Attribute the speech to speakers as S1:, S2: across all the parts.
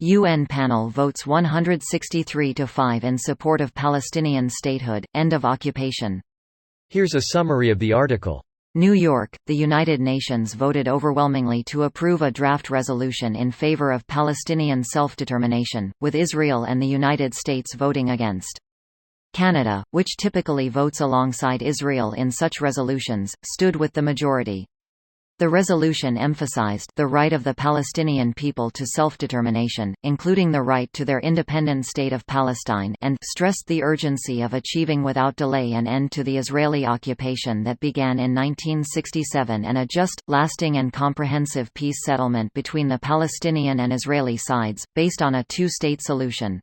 S1: UN panel votes 163-5 in support of Palestinian statehood, end of occupation.
S2: Here's a summary of the article.
S1: New York, the United Nations voted overwhelmingly to approve a draft resolution in favor of Palestinian self-determination, with Israel and the United States voting against. Canada, which typically votes alongside Israel in such resolutions, stood with the majority. The resolution emphasized the right of the Palestinian people to self-determination, including the right to their independent state of Palestine, and stressed the urgency of achieving without delay an end to the Israeli occupation that began in 1967 and a just, lasting and comprehensive peace settlement between the Palestinian and Israeli sides, based on a two-state solution.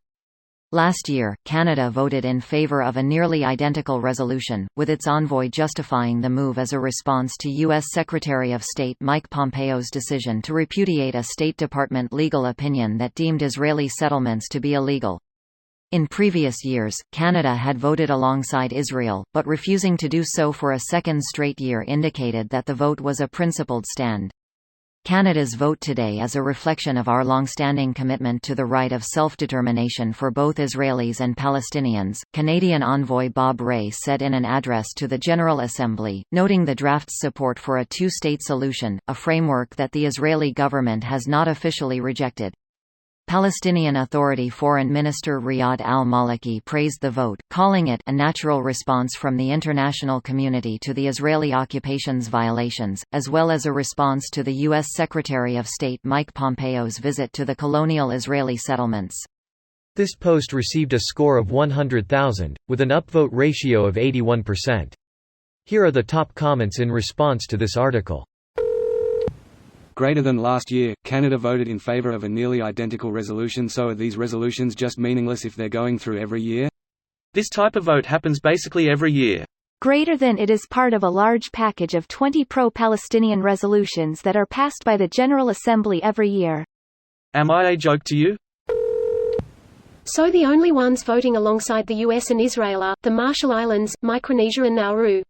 S1: Last year, Canada voted in favor of a nearly identical resolution, with its envoy justifying the move as a response to U.S. Secretary of State Mike Pompeo's decision to repudiate a State Department legal opinion that deemed Israeli settlements to be illegal. In previous years, Canada had voted alongside Israel, but refusing to do so for a second straight year indicated that the vote was a principled stand. Canada's vote today is a reflection of our long-standing commitment to the right of self-determination for both Israelis and Palestinians, Canadian envoy Bob Rae said in an address to the General Assembly, noting the draft's support for a two-state solution, a framework that the Israeli government has not officially rejected. Palestinian Authority Foreign Minister Riyad al-Maliki praised the vote, calling it a natural response from the international community to the Israeli occupation's violations, as well as a response to the U.S. Secretary of State Mike Pompeo's visit to the colonial Israeli settlements.
S2: This post received a score of 100,000, with an upvote ratio of 81%. Here are the top comments in response to this article.
S3: Greater than last year, Canada voted in favour of a nearly identical resolution. So are these resolutions just meaningless if they're going through every year?
S4: This type of vote happens basically every year.
S5: Greater than it is part of a large package of 20 pro-Palestinian resolutions that are passed by the General Assembly every year.
S4: Am I a joke to you?
S6: So the only ones voting alongside the US and Israel are the Marshall Islands, Micronesia and Nauru.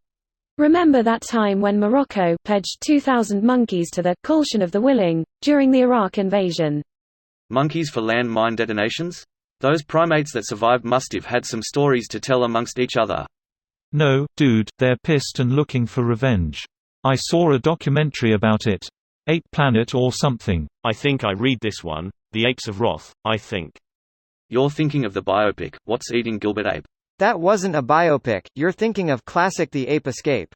S7: Remember that time when Morocco pledged 2,000 monkeys to the «coalition of the willing» during the Iraq invasion?
S4: Monkeys for land mine detonations? Those primates that survived must have had some stories to tell amongst each other.
S8: No, dude, they're pissed and looking for revenge. I saw a documentary about it. Ape Planet or something.
S9: I think I read this one, The Apes of Wrath, I think.
S4: You're thinking of the biopic, What's Eating Gilbert Ape?
S10: That wasn't a biopic, you're thinking of classic The Ape Escape.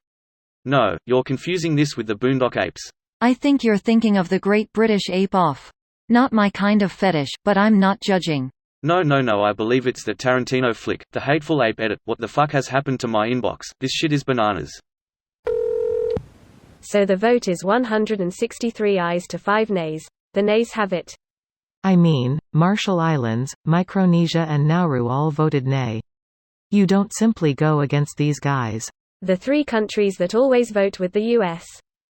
S4: No, you're confusing this with the Boondock Apes.
S1: I think you're thinking of the Great British Ape Off. Not my kind of fetish, but I'm not judging.
S4: No, I believe it's the Tarantino flick, The Hateful Ape edit. What the fuck has happened to my inbox? This shit is bananas.
S5: So the vote is 163 ayes to 5 nays. The nays have it.
S11: I mean, Marshall Islands, Micronesia and Nauru all voted nay. You don't simply go against these guys.
S5: The 3 countries that always vote with the US.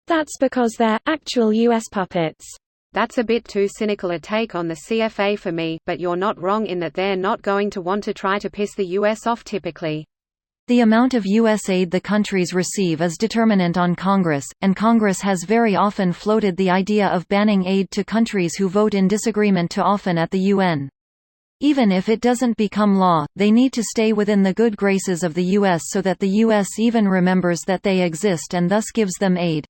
S7: That's because they're actual US puppets.
S12: That's a bit too cynical a take on the CFA for me, but you're not wrong in that they're not going to want to try to piss the US off typically.
S1: The amount of U.S. aid the countries receive is determinant on Congress, and Congress has very often floated the idea of banning aid to countries who vote in disagreement too often at the UN. Even if it doesn't become law, they need to stay within the good graces of the U.S. so that the U.S. even remembers that they exist and thus gives them aid.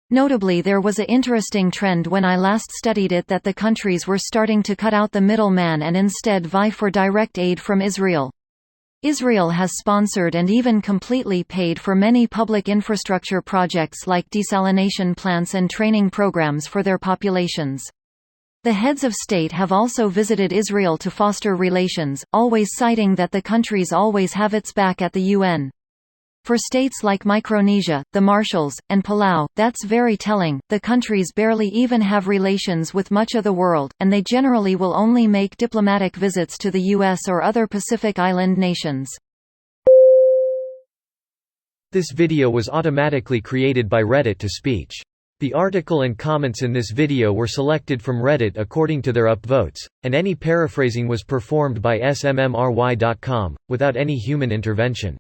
S1: Notably, there was a interesting trend when I last studied it that the countries were starting to cut out the middleman and instead vie for direct aid from Israel. Israel has sponsored and even completely paid for many public infrastructure projects like desalination plants and training programs for their populations. The heads of state have also visited Israel to foster relations, always citing that the countries always have its back at the UN. For states like Micronesia, the Marshalls, and Palau, that's very telling. The countries barely even have relations with much of the world, and they generally will only make diplomatic visits to the US or other Pacific Island nations.
S2: This video was automatically created by Reddit to speech. The article and comments in this video were selected from Reddit according to their upvotes, and any paraphrasing was performed by smmry.com, without any human intervention.